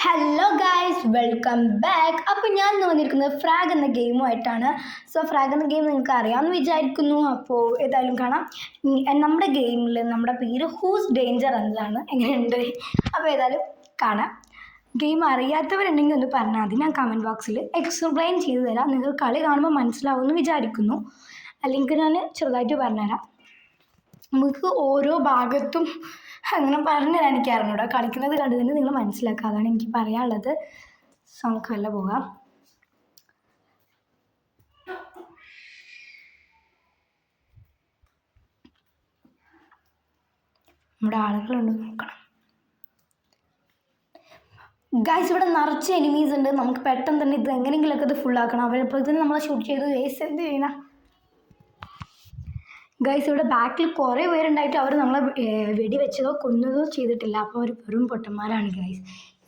Hello guys, welcome back. അപ്പോൾ ഞാൻ ഇന്ന് വന്നിരിക്കുന്നത് ഫ്രാഗ് എന്ന ഗെയിമുമായിട്ടാണ്. സോ ഫ്രാഗ് എന്ന ഗെയിം നിങ്ങൾക്ക് അറിയാമെന്ന് വിചാരിക്കുന്നു. അപ്പോൾ ഏതായാലും കാണാം. നമ്മുടെ ഗെയിമിൽ നമ്മുടെ പേര് ഹൂസ് ഡേഞ്ചർ എന്നതാണ്. എങ്ങനെയുണ്ട്? അപ്പോൾ ഏതായാലും കാണാം. ഗെയിം അറിയാത്തവരുണ്ടെങ്കിൽ ഒന്ന് പറഞ്ഞാൽ മതി, ഞാൻ കമൻറ്റ് ബോക്സിൽ എക്സ്പ്ലെയിൻ ചെയ്തു തരാം. നിങ്ങൾക്ക് കളി കാണുമ്പോൾ മനസ്സിലാവുമെന്ന് വിചാരിക്കുന്നു. അല്ലെങ്കിൽ ഞാൻ ചെറുതായിട്ട് പറഞ്ഞുതരാം. നമുക്ക് ഓരോ ഭാഗത്തും അങ്ങനെ പറഞ്ഞുതരാൻ എനിക്ക് അറിഞ്ഞൂടാ. കളിക്കുന്നത് കണ്ടു തന്നെ നിങ്ങൾ മനസ്സിലാക്കുക, അതാണ് എനിക്ക് പറയാനുള്ളത്. സോ നമുക്ക് വല്ല പോകാം. നമ്മുടെ ആളുകളുണ്ട്, നോക്കണം. ഗൈസ്, ഇവിടെ നിറച്ച് എനിമീസ് ഉണ്ട്. നമുക്ക് പെട്ടെന്ന് തന്നെ ഇത് എങ്ങനെയെങ്കിലുമൊക്കെ ഇത് ഫുള്ളാക്കണം. അവരെപ്പോൾ തന്നെ നമ്മളെ ഷൂട്ട് ചെയ്തു. ഗൈസ് എന്ത് ചെയ്യണം? ഗൈസ്, ഇവിടെ ബാക്കിൽ കുറേ പേരുണ്ടായിട്ട് അവർ നമ്മളെ വെടിവെച്ചതോ കൊന്നതോ ചെയ്തിട്ടില്ല. അപ്പോൾ അവർ വെറും പൊട്ടന്മാരാണ് ഗൈസ്.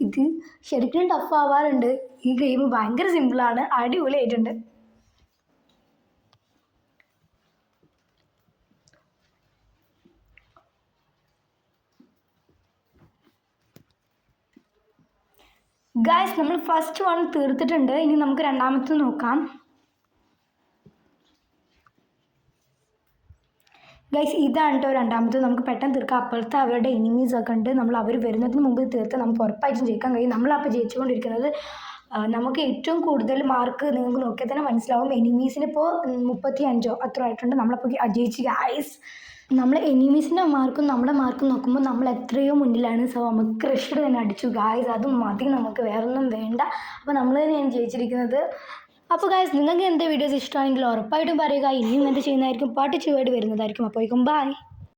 ഇത് ശരിക്കും ടഫ് ആവാറുണ്ട്. ഈ ഗെയിം ഭയങ്കര സിമ്പിളാണ്, അടിപൊളിയായിട്ടുണ്ട്. ഗൈസ്, നമ്മൾ ഫസ്റ്റ് വൺ തീർത്തിട്ടുണ്ട്. ഇനി നമുക്ക് രണ്ടാമത്തെ നോക്കാം. ഗൈസ്, ഇതാണ് കേട്ടോ രണ്ടാമത്. നമുക്ക് പെട്ടെന്ന് തീർക്കാം. അപ്പോഴത്തെ അവരുടെ എനിമീസൊക്കെ ഉണ്ട്. അവർ വരുന്നതിന് മുമ്പ് തീർത്ത് നമുക്ക് ഉറപ്പായിട്ടും ജയിക്കാൻ കഴിയും. നമ്മളപ്പോൾ ജയിച്ചുകൊണ്ടിരിക്കുന്നത്. നമുക്ക് ഏറ്റവും കൂടുതൽ മാർക്ക് നിങ്ങൾക്ക് നോക്കിയാൽ തന്നെ മനസ്സിലാവും. എനിമീസിന് ഇപ്പോൾ 35 അത്ര ആയിട്ടുണ്ട്. നമ്മളപ്പോൾ ജയിച്ച് ഗൈസ്. നമ്മൾ എനിമീസിൻ്റെ മാർക്കും നമ്മുടെ മാർക്കും നോക്കുമ്പോൾ നമ്മൾ എത്രയോ മുന്നിലാണ്. സോ നമുക്ക് ക്രഷ്ഡ് തന്നെ അടിച്ചു ഗൈസ്. അത് മതി, നമുക്ക് വേറൊന്നും വേണ്ട. അപ്പോൾ നമ്മൾ തന്നെയാണ് ജയിച്ചിരിക്കുന്നത്. അപ്പോൾ ഗൈസ്, നിങ്ങൾക്ക് എൻ്റെ വീഡിയോസ് ഇഷ്ടമാണെങ്കിൽ ഉറപ്പായിട്ടും പറയുക. ഇനിയും എന്ത് ചെയ്യുന്നതായിരിക്കും, പാർട്ട് 2 ആയിട്ട് വരുന്നതായിരിക്കും. അപ്പോഴേക്കും ബൈ.